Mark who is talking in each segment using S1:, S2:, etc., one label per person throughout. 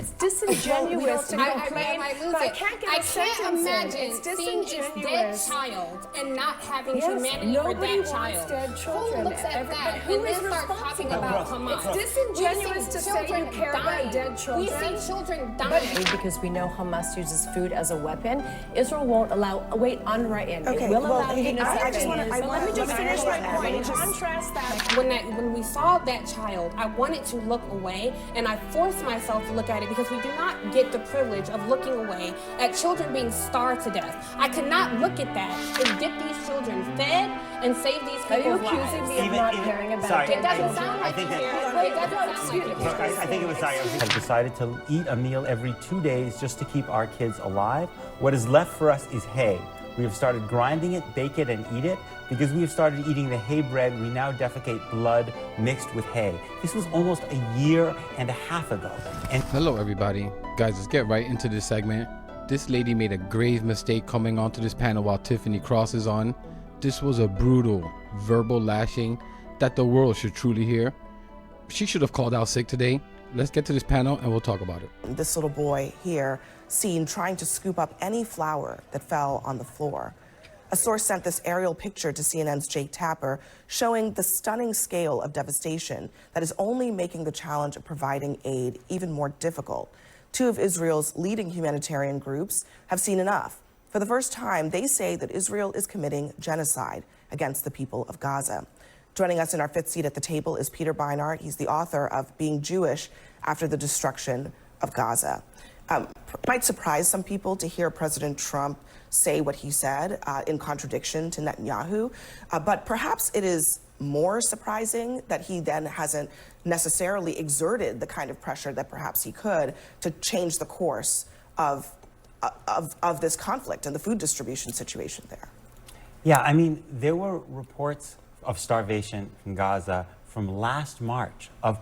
S1: It's disingenuous to complain.
S2: I can't imagine seeing a dead child and not having humanity for that child.
S1: Dead children.
S2: Who looks at that and then starts talking about Hamas?
S1: It's disingenuous to say you care about dead children.
S2: We see children dying.
S3: Because we know Hamas uses food as a weapon, Israel won't allow UNRWA in.
S4: Okay,
S3: It will
S4: well,
S3: allow UNICEF in.
S1: Let me just finish my point. Contrast that.
S2: When we saw that child, I wanted to look away, and I forced myself to look at it because we do not get the privilege of looking away at children being starved to death. I could not look at that and get these children fed and save these people's lives.
S1: Are you accusing me of not caring about
S2: it? Doesn't sound like you care. It doesn't sound like you care.
S5: I think it was have decided to eat a meal every 2 days just to keep our kids alive. What is left for us is hay. We have started grinding it, bake it, and eat it. Because we have started eating the hay bread, we now defecate blood mixed with hay. This was almost a year and a half ago. And
S6: hello, everybody. Guys, let's get right into this segment. This lady made a grave mistake coming onto this panel while Tiffany Cross is on. This was a brutal verbal lashing that the world should truly hear. She should have called out sick today. Let's get to this panel and we'll talk about it.
S4: This little boy here seen trying to scoop up any flour that fell on the floor. A source sent this aerial picture to CNN's Jake Tapper showing the stunning scale of devastation that is only making the challenge of providing aid even more difficult. Two of Israel's leading humanitarian groups have seen enough. For the first time, they say that Israel is committing genocide against the people of Gaza. Joining us in our fifth seat at the table is Peter Beinart. He's the author of Being Jewish After the Destruction of Gaza. Might surprise some people to hear President Trump say what he said in contradiction to Netanyahu, but perhaps it is more surprising that he then hasn't necessarily exerted the kind of pressure that perhaps he could to change the course of this conflict and the food distribution situation there.
S5: yeah, I mean, there were reports of starvation in Gaza from last March of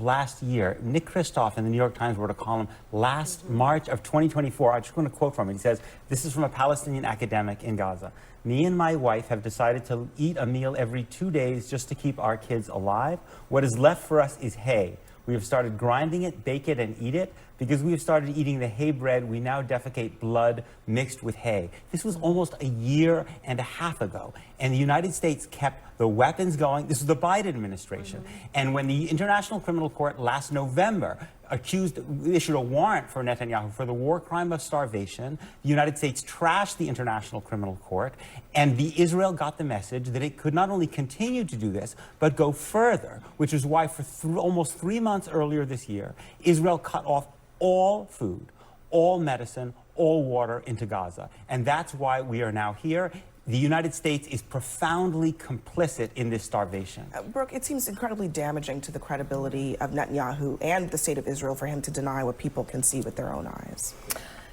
S5: last year. Nick Kristof in the New York Times wrote a column last March of 2024. I'm just going to quote from it. He says, this is from a Palestinian academic in Gaza. Me and my wife have decided to eat a meal every 2 days just to keep our kids alive. What is left for us is hay. We have started grinding it, bake it, and eat it. Because we have started eating the hay bread, we now defecate blood mixed with hay. This was almost a year and a half ago. And the United States kept the weapons going. This is the Biden administration. And when the International Criminal Court last November issued a warrant for Netanyahu for the war crime of starvation, the United States trashed the International Criminal Court, and Israel got the message that it could not only continue to do this, but go further, which is why for almost 3 months earlier this year, Israel cut off all food, all medicine, all water into Gaza. And that's why we are now here. The United States is profoundly complicit in this starvation.
S4: Brooke, it seems incredibly damaging to the credibility of Netanyahu and the state of Israel for him to deny what people can see with their own eyes.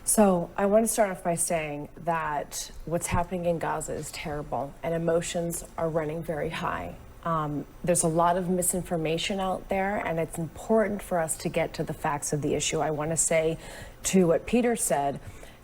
S3: So I want to start off by saying that what's happening in Gaza is terrible and emotions are running very high. There's a lot of misinformation out there, and it's important for us to get to the facts of the issue. I want to say to what Peter said,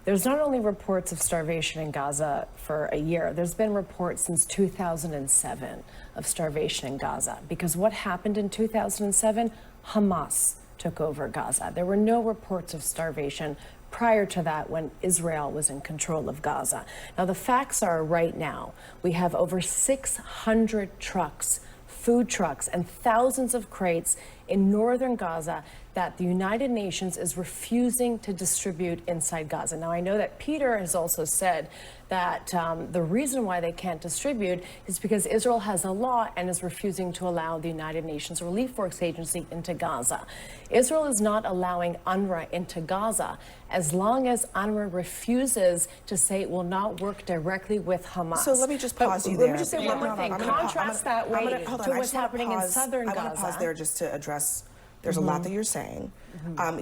S3: there's not only reports of starvation in Gaza for a year, there's been reports since 2007 of starvation in Gaza. Because what happened in 2007? Hamas took over Gaza. There were no reports of starvation prior to that when Israel was in control of Gaza. Now, the facts are right now, we have over 600 trucks, food trucks, and thousands of crates in northern Gaza that the United Nations is refusing to distribute inside Gaza. Now, I know that Peter has also said that the reason why they can't distribute is because Israel has a law and is refusing to allow the United Nations Relief Works Agency into Gaza. Israel is not allowing UNRWA into Gaza as long as UNRWA refuses to say it will not work directly with Hamas.
S4: So let me just pause you there.
S3: Let me just say one more thing. Contrast that way to what's happening in southern Gaza.
S4: I want to pause there just to address, there's a lot that you're saying.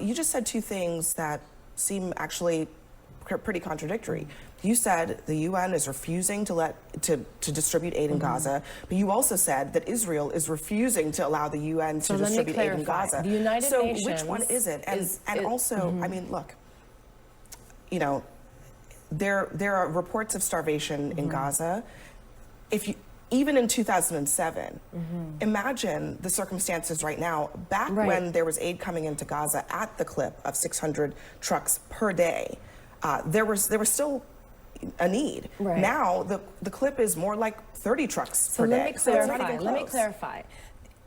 S4: You just said two things that seem actually pretty contradictory. You said the UN is refusing to distribute aid in Gaza, but you also said that Israel is refusing to allow the UN to distribute aid in Gaza.
S3: The United Nations
S4: which one is it? And also, I mean, look, you know, there are reports of starvation in Gaza. even in 2007. Imagine the circumstances right now, back when there was aid coming into Gaza at the clip of 600 trucks per day, there was still a need. Now the clip is more like 30 trucks per day.
S3: Let me clarify.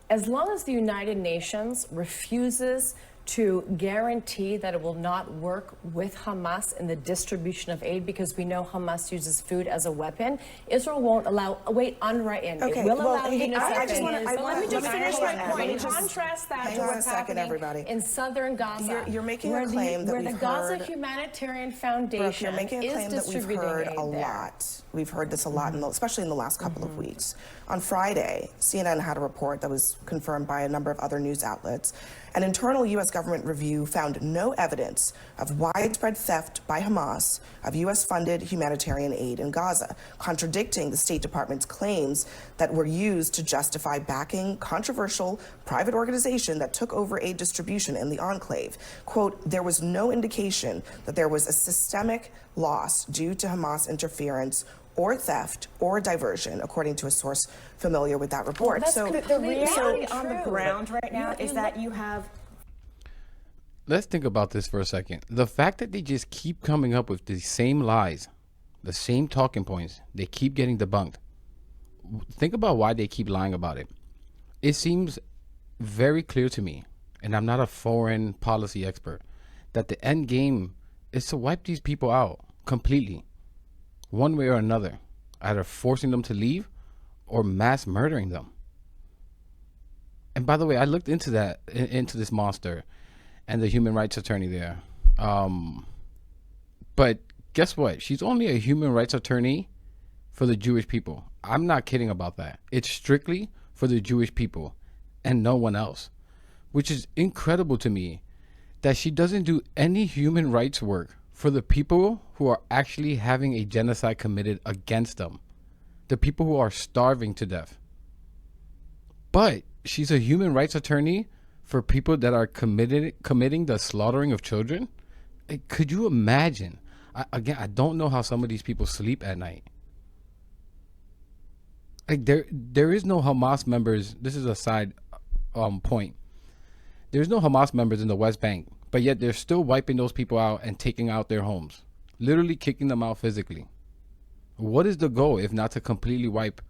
S3: As long as the United Nations refuses to guarantee that it will not work with Hamas in the distribution of aid, because we know Hamas uses food as a weapon, Israel won't allow, wait, UNRWA,
S4: Okay,
S3: it will
S4: well,
S3: allow
S4: I
S3: UNICEF
S4: just wanna-
S3: in.
S4: I
S3: But
S4: wanna-
S3: let me just
S4: let me-
S3: finish
S4: hold
S3: my
S4: on, let
S3: point.
S4: me just-
S3: Contrast that
S4: hang
S3: to
S4: on a
S3: what's
S4: second,
S3: happening
S4: everybody.
S3: in southern Gaza.
S4: You're making
S3: where
S4: a claim that
S3: where
S4: we've
S3: the Gaza
S4: heard.
S3: Humanitarian
S4: Brooke,
S3: Foundation
S4: you're making a
S3: is
S4: claim that we've
S3: distributing
S4: heard
S3: aid
S4: a
S3: there.
S4: lot. We've heard this a lot, especially in the last couple of weeks. On Friday, CNN had a report that was confirmed by a number of other news outlets. An internal U.S. government review found no evidence of widespread theft by Hamas of U.S.-funded humanitarian aid in Gaza, contradicting the State Department's claims that were used to justify backing controversial private organization that took over aid distribution in the enclave. Quote, there was no indication that there was a systemic loss due to Hamas interference or theft or diversion, according to a source familiar with that report.
S1: The reality on the ground right now is that you have.
S6: Let's think about this for a second. The fact that they just keep coming up with the same lies, the same talking points, they keep getting debunked. Think about why they keep lying about it. It seems very clear to me, and I'm not a foreign policy expert, that the end game is to wipe these people out completely, one way or another, either forcing them to leave or mass murdering them. And by the way, I looked into that, into this monster and the human rights attorney there. But guess what? She's only a human rights attorney for the Jewish people. I'm not kidding about that. It's strictly for the Jewish people and no one else, which is incredible to me, that she doesn't do any human rights work for the people who are actually having a genocide committed against them, the people who are starving to death. But she's a human rights attorney for people that are committing the slaughtering of children. Could you imagine? I don't know how some of these people sleep at night. Like there is no Hamas members. This is a side point. There's no Hamas members in the West Bank, but yet they're still wiping those people out and taking out their homes, literally kicking them out physically. What is the goal if not to completely wipe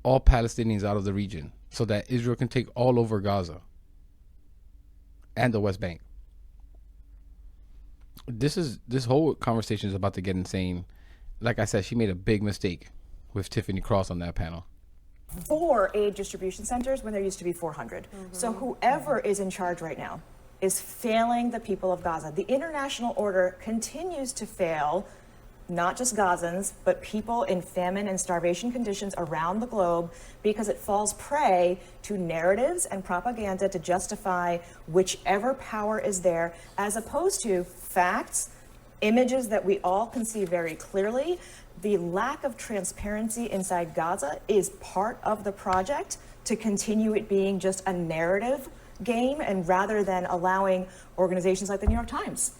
S6: all Palestinians out of the region so that Israel can take all over Gaza and the West Bank? This whole conversation is about to get insane. Like I said, she made a big mistake with Tiffany Cross on that panel.
S7: 4 aid distribution centers when there used to be 400. So whoever is in charge right now is failing the people of Gaza. The international order continues to fail not just Gazans, but people in famine and starvation conditions around the globe, because it falls prey to narratives and propaganda to justify whichever power is there, as opposed to facts, images that we all can see very clearly. The lack of transparency inside Gaza is part of the project to continue it being just a narrative game, and rather than allowing organizations like the New York Times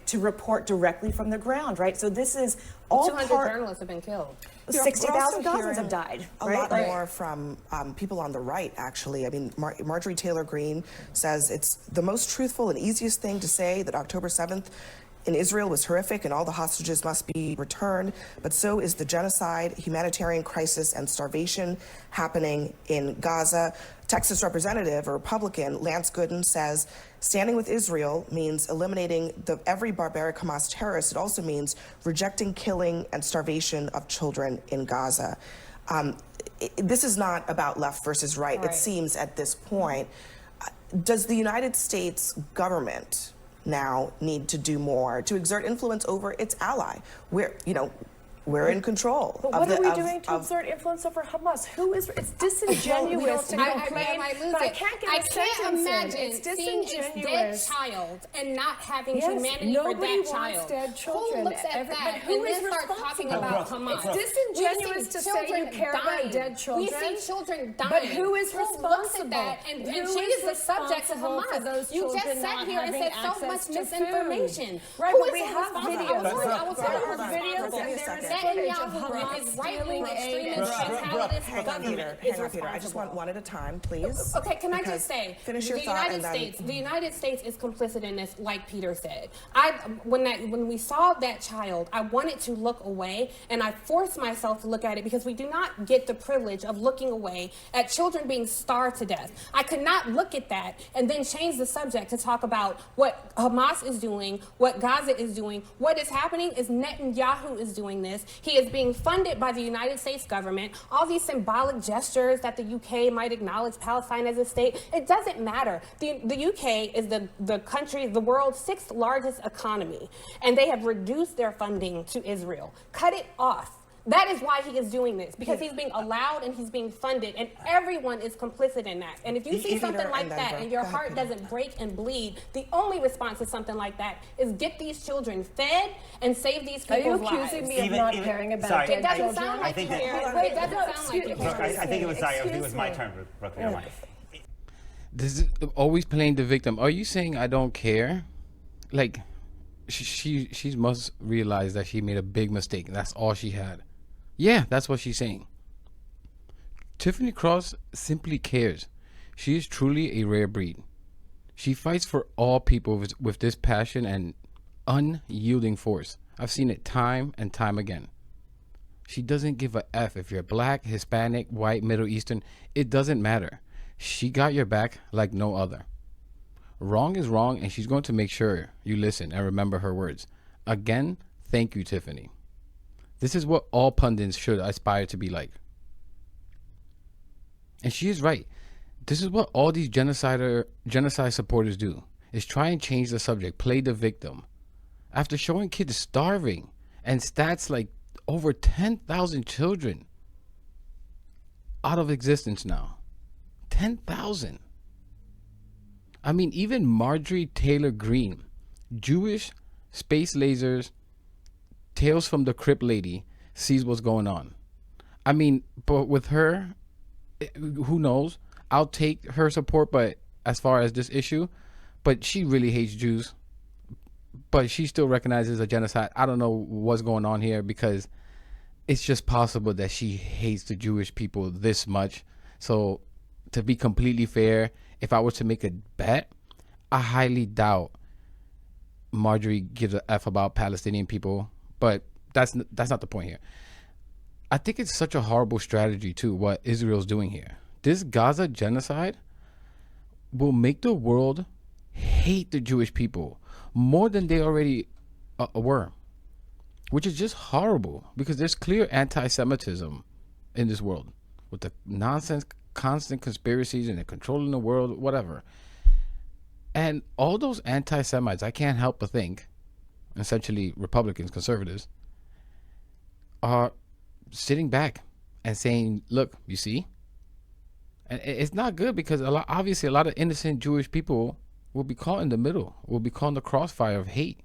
S7: to report directly from the ground, right? So this is all
S2: 200 journalists have been killed.
S7: 60,000 Gazans have died.
S4: A lot more from people on the right, actually. I mean, Marjorie Taylor Greene says it's the most truthful and easiest thing to say that October 7th in Israel was horrific and all the hostages must be returned, but so is the genocide, humanitarian crisis, and starvation happening in Gaza. Texas Representative, a Republican, Lance Gooden, says standing with Israel means eliminating every barbaric Hamas terrorist. It also means rejecting killing and starvation of children in Gaza. This is not about left versus right, it seems, at this point. Does the United States government now need to do more to exert influence over its ally? We're in control.
S3: But what are we doing to exert influence over Hamas? It's disingenuous to complain, but I can't get a sentence in. It's
S2: seeing its dead child and not having humanity for that child.
S3: Dead children.
S2: Who looks at that
S3: who
S2: and
S3: is
S2: then starts talking about Hamas?
S3: It's disingenuous to say you care about dead children.
S2: We see children dying.
S3: But who is responsible?
S2: Looks at that and she is the subject of Hamas. You just sat here and said so much misinformation.
S3: Right,
S2: Who
S3: but
S2: is
S3: we have
S2: responsible?
S3: videos.
S2: I will tell you
S3: videos, and there is footage of
S2: Netanyahu
S3: Hamas
S2: and his right-wing
S3: stealing aid and
S2: extremist
S3: drugs.
S2: brutalist
S4: Hang on,
S2: government
S4: Peter.
S2: is
S4: Hang on, Peter. I just
S2: responsible.
S4: want one at a time, please.
S2: Okay, can I
S4: Because
S2: just say,
S4: finish your
S2: the
S4: thought
S2: United
S4: and then
S2: States, the United States is complicit in this, like Peter said. When we saw that child, I wanted to look away, and I forced myself to look at it because we do not get the privilege of looking away at children being starved to death. I could not look at that and then change the subject to talk about what Hamas is doing, what Gaza is doing. What is happening is Netanyahu is doing this. He is being funded by the United States government. All these symbolic gestures that the UK might acknowledge Palestine as a state, it doesn't matter. The UK is the country, the world's 6th largest economy, and they have reduced their funding to Israel. Cut it off. That is why he is doing this, because he's being allowed and he's being funded, and everyone is complicit in that. And if you see something like that and your heart doesn't break and bleed, the only response to something like that is get these children fed and save these people's lives.
S3: Are you accusing me of not caring about dead
S2: It doesn't
S3: children?
S2: sound like you
S5: think that-
S2: care.
S3: Wait,
S2: It doesn't sound like you
S5: Look,
S2: care.
S5: I think it was sorry. I think it was my
S3: Excuse me.
S5: turn, Brooke. Never mind.
S6: This is always playing the victim. Are you saying I don't care? Like, she must realize that she made a big mistake. And that's all she had. Yeah, that's what she's saying. Tiffany Cross simply cares. She is truly a rare breed. She fights for all people with this passion and unyielding force. I've seen it time and time again. She doesn't give a F if you're black, Hispanic, white, Middle Eastern. It doesn't matter. She got your back like no other. Wrong is wrong, and she's going to make sure you listen and remember her words. Again, thank you, Tiffany. This is what all pundits should aspire to be like. And she is right. This is what all these genocide supporters do, is try and change the subject, play the victim. After showing kids starving and stats like over 10,000 children out of existence now. 10,000. I mean, even Marjorie Taylor Greene, Jewish, space lasers, Tales from the Crypt lady, sees what's going on. I mean, but with her, who knows? I'll take her support, but as far as this issue, but she really hates Jews. But she still recognizes a genocide. I don't know what's going on here, because it's just possible that she hates the Jewish people this much. So to be completely fair, if I was to make a bet, I highly doubt Marjorie gives a F about Palestinian people. But that's not the point here. I think it's such a horrible strategy too, what Israel's doing here. This Gaza genocide will make the world hate the Jewish people more than they already were, which is just horrible, because there's clear anti-Semitism in this world with the nonsense, constant conspiracies, and they're controlling the world, whatever. And all those anti-Semites, I can't help but think, essentially Republicans, conservatives, are sitting back and saying, look, you see? And it's not good, because obviously a lot of innocent Jewish people will be caught in the middle, will be caught in the crossfire of hate.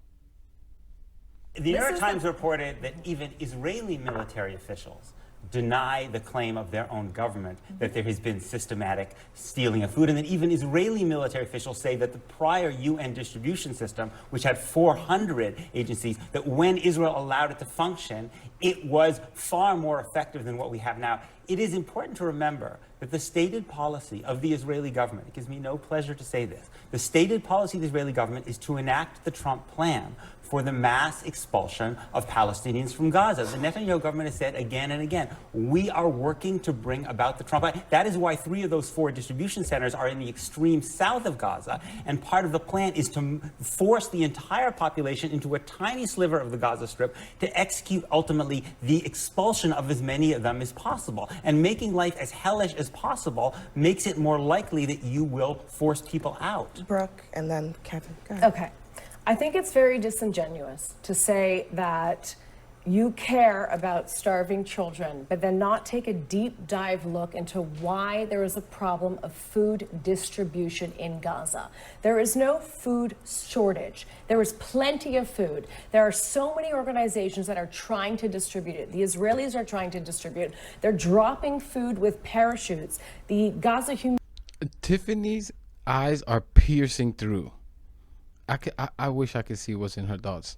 S5: The New York Times reported that even Israeli military officials deny the claim of their own government that there has been systematic stealing of food, and that even Israeli military officials say that the prior UN distribution system, which had 400 agencies, that when Israel allowed it to function, it was far more effective than what we have now. It is important to remember that the stated policy of the Israeli government, it gives me no pleasure to say this, the stated policy of the Israeli government is to enact the Trump plan for the mass expulsion of Palestinians from Gaza. The Netanyahu government has said again and again, we are working to bring about the Trump plan. That is why 3 of those 4 distribution centers are in the extreme south of Gaza, and part of the plan is to force the entire population into a tiny sliver of the Gaza Strip to execute ultimately the expulsion of as many of them as possible. And making life as hellish as possible makes it more likely that you will force people out.
S4: Brooke, and then Kevin. Go ahead.
S3: Okay. I think it's very disingenuous to say that you care about starving children, but then not take a deep dive look into why there is a problem of food distribution in Gaza. There is no food shortage. There is plenty of food. There are so many organizations that are trying to distribute it. The Israelis are trying to distribute it. They're dropping food with parachutes. The Gaza
S6: Tiffany's eyes are piercing through. I wish I could see what's in her thoughts.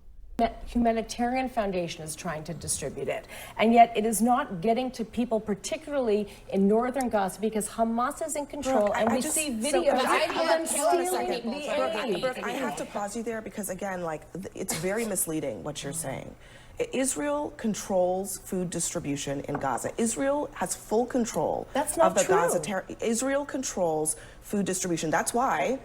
S3: humanitarian foundation is trying to distribute it. And yet it is not getting to people, particularly in northern Gaza, because Hamas is in control.
S4: Brooke,
S3: and we
S4: just-
S3: see
S4: so-
S3: videos
S4: I-
S3: of them
S4: hold on a
S3: stealing
S4: second.
S3: the aid.
S4: Brooke, I have to pause you there because, again, like, it's very misleading what you're saying. Israel controls food distribution in Gaza. Israel has full control
S3: That's not
S4: of the
S3: true.
S4: Gaza territory. Israel controls food distribution. That's why,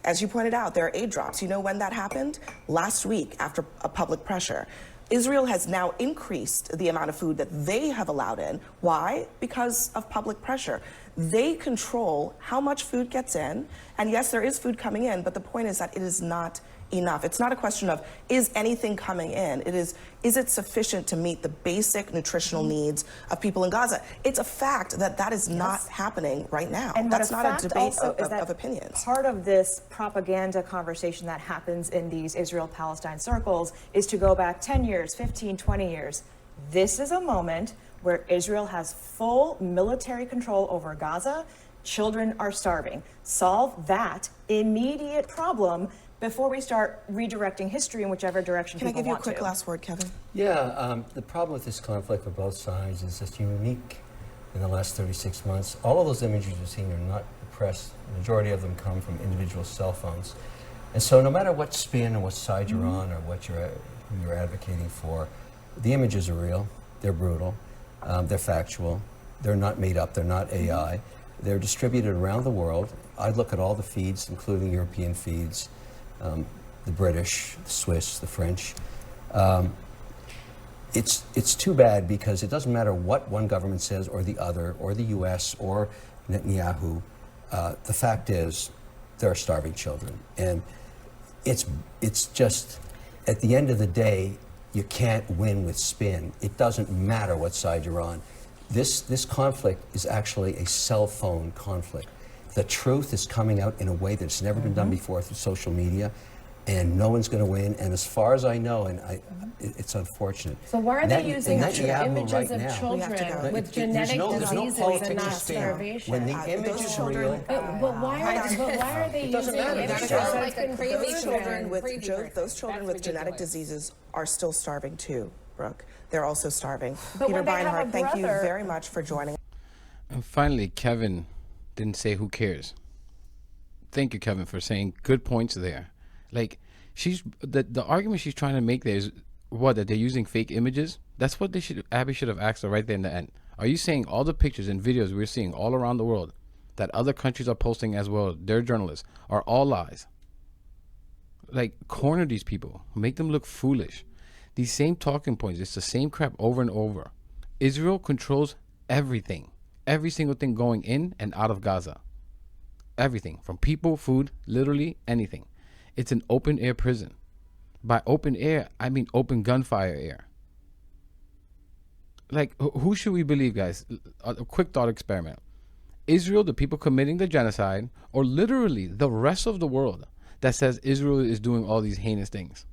S4: as you pointed out, there are aid drops. You know when that happened? Last week, after a public pressure. Israel has now increased the amount of food that they have allowed in. Why? Because of public pressure. They control how much food gets in. And yes, there is food coming in, but the point is that it is not enough. It's not a question of, is anything coming in? It is it sufficient to meet the basic nutritional needs of people in Gaza? It's a fact that that is not happening right now.
S7: And
S4: that's
S7: what
S4: not a
S7: fact
S4: debate
S7: also is that
S4: of opinions.
S7: Part of this propaganda conversation that happens in these Israel-Palestine circles is to go back 10 years, 15, 20 years. This is a moment where Israel has full military control over Gaza. Children are starving. Solve that immediate problem before we start redirecting history in whichever direction
S4: Can I
S7: people
S4: give you a
S7: want
S4: quick
S7: to.
S4: last word, Kevin?
S8: Yeah, the problem with this conflict for both sides is just unique in the last 36 months. All of those images you're seeing are not the press. The majority of them come from individual cell phones. And so no matter what spin or what side you're on or what you're advocating for, the images are real, they're brutal, they're factual, they're not made up, they're not AI. They're distributed around the world. I look at all the feeds, including European feeds, the British, the Swiss, the French. It's too bad because it doesn't matter what one government says or the other, or the U.S. or Netanyahu. The fact is, there are starving children, and it's just at the end of the day, you can't win with spin. It doesn't matter what side you're on. This conflict is actually a cell phone conflict. The truth is coming out in a way that's never been done before through social media, and no one's going to win. And as far as I know, and it's unfortunate.
S3: So why are they using
S8: Netanyahu
S3: images
S8: right
S3: of
S8: now-
S3: children with
S8: There's
S3: genetic
S8: no
S3: diseases
S8: politics
S3: and
S8: of
S3: not
S8: spin.
S3: starvation?
S8: When the image is real,
S3: But why are they
S8: doesn't
S3: using
S8: matter.
S3: images?
S8: That's
S3: That's been
S2: crazy
S3: proven.
S4: Children with
S2: Crazy person.
S4: those children
S2: That's
S4: with genetic
S2: ridiculous.
S4: diseases are still starving too, Brooke. They're also starving.
S3: But
S4: Peter
S3: when they have a
S4: Beinhardt, thank you
S3: brother-
S4: very much for joining.
S6: And finally, Kevin didn't say who cares. Thank you, Kevin, for saying good points there. Like, the argument she's trying to make there is what, that they're using fake images? That's what Abby should have asked her right there in the end. Are you saying all the pictures and videos we're seeing all around the world that other countries are posting as well, their journalists, are all lies? Like, corner these people, make them look foolish. These same talking points, it's the same crap over and over. Israel controls everything, every single thing going in and out of Gaza. Everything, from people, food, literally anything. It's an open air prison. By open air, I mean open gunfire air. Like, who should we believe, guys? A quick thought experiment. Israel, the people committing the genocide, or literally the rest of the world that says Israel is doing all these heinous things?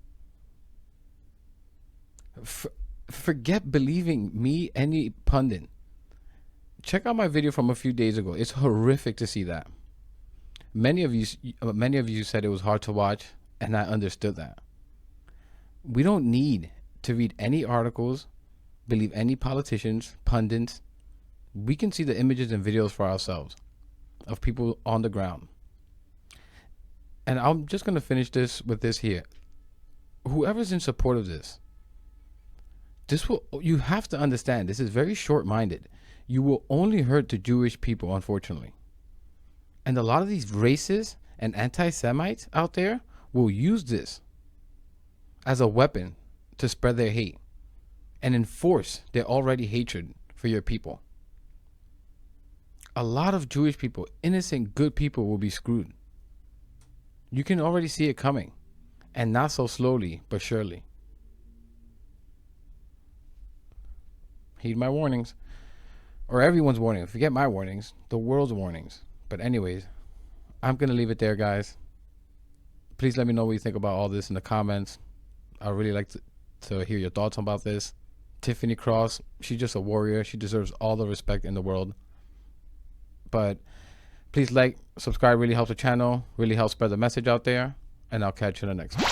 S6: Forget believing me, any pundit. Check out my video from a few days ago. It's horrific to see that. Many of you said it was hard to watch, and I understood that. We don't need to read any articles, believe any politicians, pundits. We can see the images and videos for ourselves of people on the ground. And I'm just going to finish this with this here. Whoever's in support of this, you have to understand, this is very short-minded. You will only hurt the Jewish people, unfortunately. And a lot of these racists and anti-Semites out there will use this as a weapon to spread their hate and enforce their already hatred for your people. A lot of Jewish people, innocent, good people, will be screwed. You can already see it coming, and not so slowly, but surely. Heed my warnings, or everyone's warning. Forget my warnings, the world's warnings. But anyways, I'm going to leave it there, guys. Please let me know what you think about all this in the comments. I really like to hear your thoughts about this. Tiffany Cross, she's just a warrior. She deserves all the respect in the world. But please like, subscribe, really helps the channel, really helps spread the message out there. And I'll catch you in the next one.